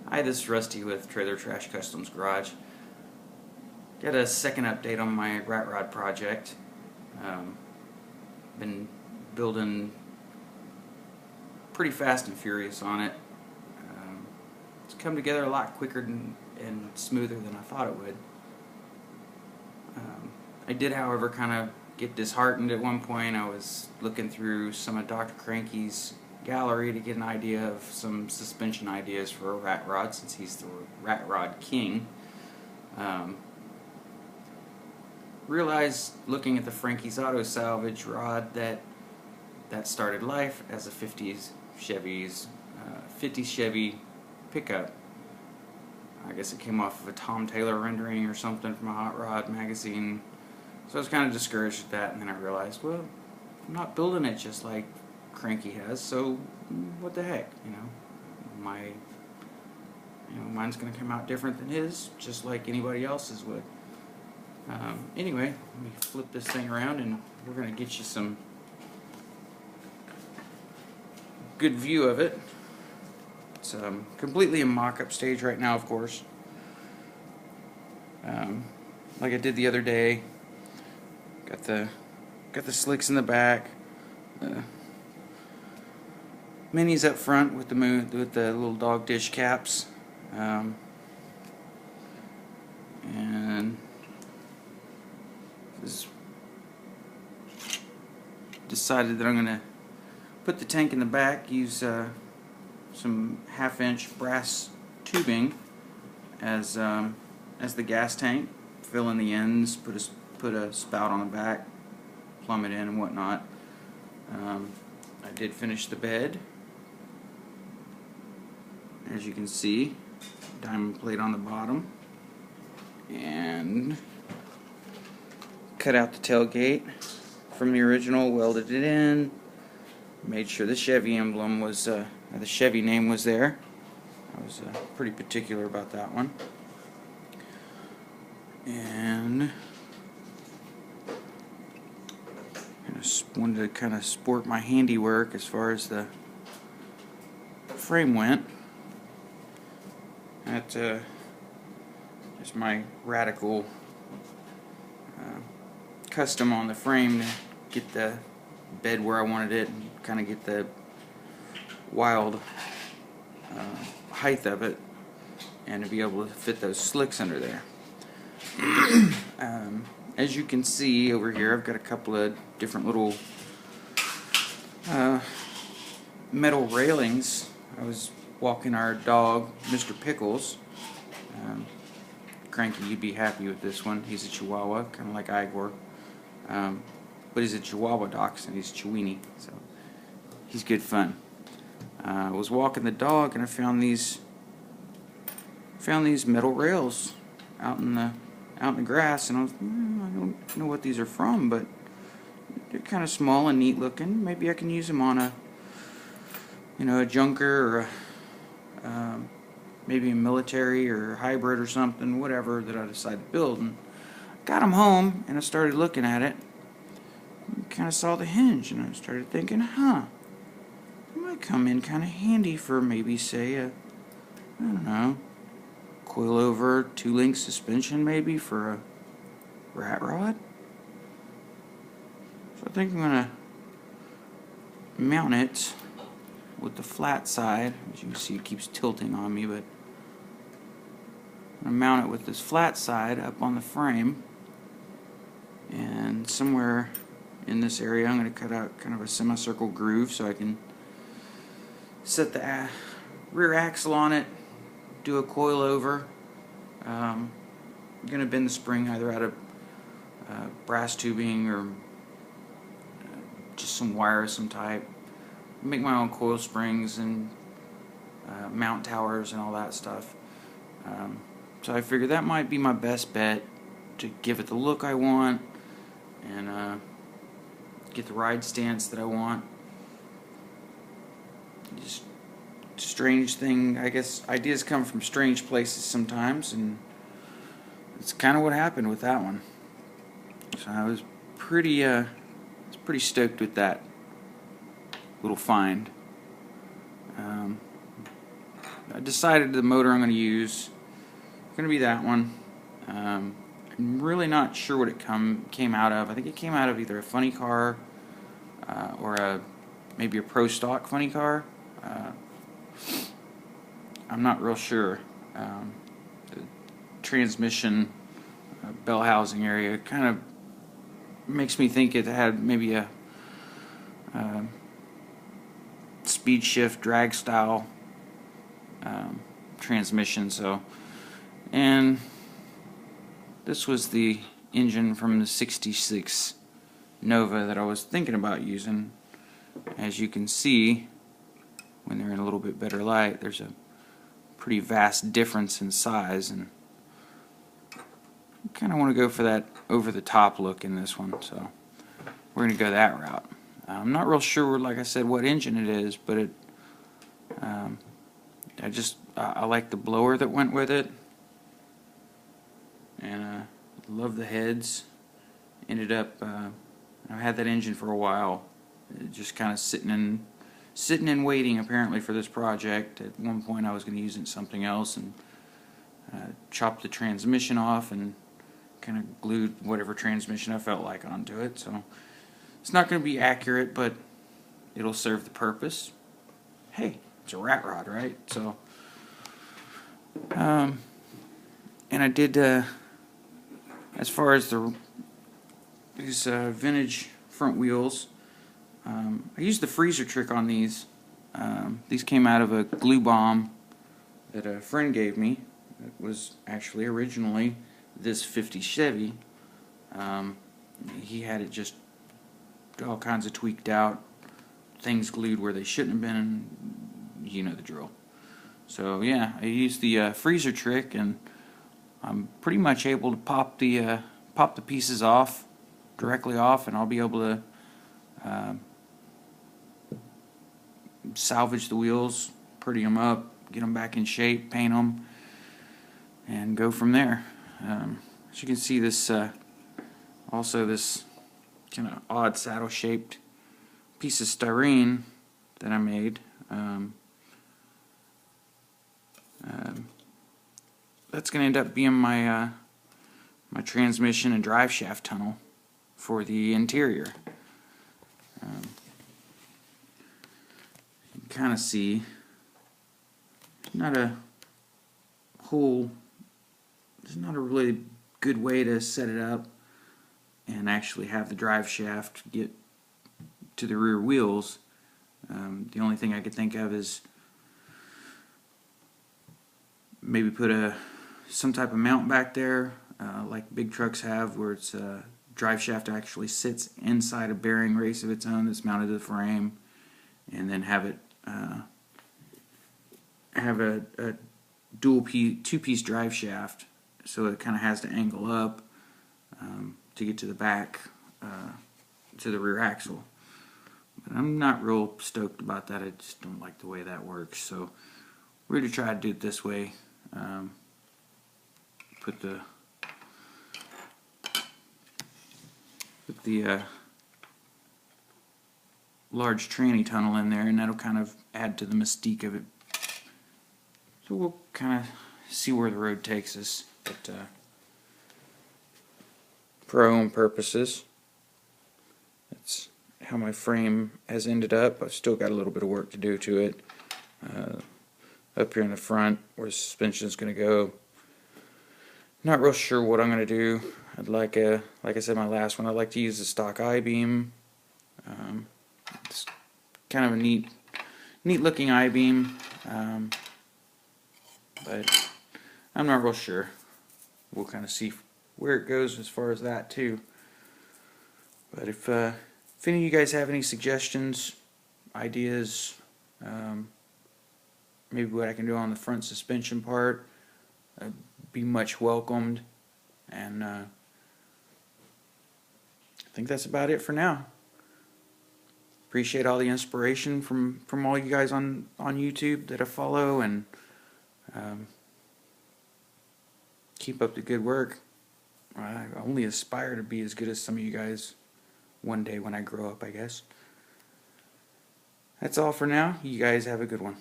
Hi, this is Rusty with Trailer Trash Customs Garage. Got a second update on my rat rod project. Been building pretty fast and furious on it. It's come together a lot quicker and smoother than I thought it would. I did, however, kind of get disheartened at one point. I was looking through some of Dr. Cranky's gallery to get an idea of some suspension ideas for a rat rod, since he's the rat rod king. Realized, looking at the Frankie's Auto Salvage rod, that started life as a 50s Chevy pickup. I guess it came off of a Tom Taylor rendering or something from a Hot Rod magazine. So I was kind of discouraged at that, and then I realized, well, I'm not building it just like Cranky has, so what the heck, mine's going to come out different than his, just like anybody else's would. Anyway, let me flip this thing around and we're going to get you some good view of it. It's completely in mock-up stage right now, of course. Like I did the other day, got the slicks in the back, minis up front with the little dog dish caps, and decided that I'm gonna put the tank in the back, use some 1/2-inch brass tubing as the gas tank, fill in the ends, put a spout on the back, plumb it in and whatnot. I did finish the bed, as you can see, diamond plate on the bottom, and cut out the tailgate from the original, welded it in, made sure the Chevy emblem was, the Chevy name was there. I was pretty particular about that one. And I just wanted to kind of sport my handiwork as far as the frame went. That is my radical custom on the frame to get the bed where I wanted it and kind of get the wild height of it, and to be able to fit those slicks under there. As you can see over here, I've got a couple of different little metal railings. I was walking our dog, Mr. Pickles. Cranky, you'd be happy with this one. He's a Chihuahua, kind of like Igor. But he's a Chihuahua dachshund, he's Chiweenie, so he's good fun. I was walking the dog and I found these metal rails out in the grass, and I was, I don't know what these are from, but they're kind of small and neat looking. Maybe I can use them on a junker, or maybe a military or hybrid or something, whatever that I decided to build. And got them home and I started looking at it. Kind of saw the hinge, and I started thinking, it might come in kind of handy for maybe, say, I don't know, coilover 2-link suspension, maybe for a rat rod. So I think I'm gonna mount it with the flat side. As you can see, it keeps tilting on me, but I'm gonna mount it with this flat side up on the frame, and somewhere in this area I'm going to cut out kind of a semicircle groove so I can set the rear axle on it, do a coilover. I'm going to bend the spring either out of brass tubing or just some wire of some type. Make my own coil springs and mount towers and all that stuff. So I figured that might be my best bet to give it the look I want and get the ride stance that I want. Just strange thing, I guess ideas come from strange places sometimes, and it's kind of what happened with that one. So I was pretty stoked with that little find. I decided the motor I'm going to use is going to be that one. I'm really not sure what it came out of. I think it came out of either a funny car or maybe a pro stock funny car. I'm not real sure. The transmission bell housing area kind of makes me think it had maybe a speed shift drag style transmission. And this was the engine from the 66 Nova that I was thinking about using. As you can see, when they're in a little bit better light, there's a pretty vast difference in size, and I kind of want to go for that over-the-top look in this one, so we're going to go that route. I'm not real sure, like I said, what engine it is, but I like the blower that went with it, and love the heads. Ended up, I had that engine for a while, just kind of sitting and waiting apparently for this project. At one point I was going to use it in something else, and chopped the transmission off and kind of glued whatever transmission I felt like onto it. So it's not going to be accurate, but it'll serve the purpose. Hey, it's a rat rod, right? So and I did as far as these vintage front wheels, I used the freezer trick on these. These came out of a glue bomb that a friend gave me. It was actually originally this 50 Chevy. He had it just all kinds of tweaked out, things glued where they shouldn't have been, you know the drill. So yeah, I used the freezer trick, and I'm pretty much able to pop the pieces off, directly off, and I'll be able to salvage the wheels, pretty them up, get them back in shape, paint them, and go from there. As you can see, this also this kind of odd saddle shaped piece of styrene that I made. That's going to end up being my my transmission and drive shaft tunnel for the interior. You can kind of see there's not a really good way to set it up and actually have the drive shaft get to the rear wheels. The only thing I could think of is maybe put some type of mount back there, like big trucks have, where it's drive shaft actually sits inside a bearing race of its own that's mounted to the frame, and then have it have a two-piece drive shaft, so it kind of has to angle up to get to the back, to the rear axle. But I'm not real stoked about that. I just don't like the way that works. So we're going to try to do it this way. Put the large tranny tunnel in there, and that'll kind of add to the mystique of it. So we'll kind of see where the road takes us. But for our own purposes, that's how my frame has ended up. I've still got a little bit of work to do to it. Up here in the front, where the suspension is going to go, not real sure what I'm going to do. I'd like I said, my last one, I'd like to use the stock I-beam. It's kind of a neat looking I-beam, but I'm not real sure. We'll kind of see where it goes as far as that too. But if any of you guys have any suggestions, ideas, maybe what I can do on the front suspension part, be much welcomed. And I think that's about it for now. Appreciate all the inspiration from all you guys on YouTube that I follow, and keep up the good work. I only aspire to be as good as some of you guys one day when I grow up, I guess. That's all for now. You guys have a good one.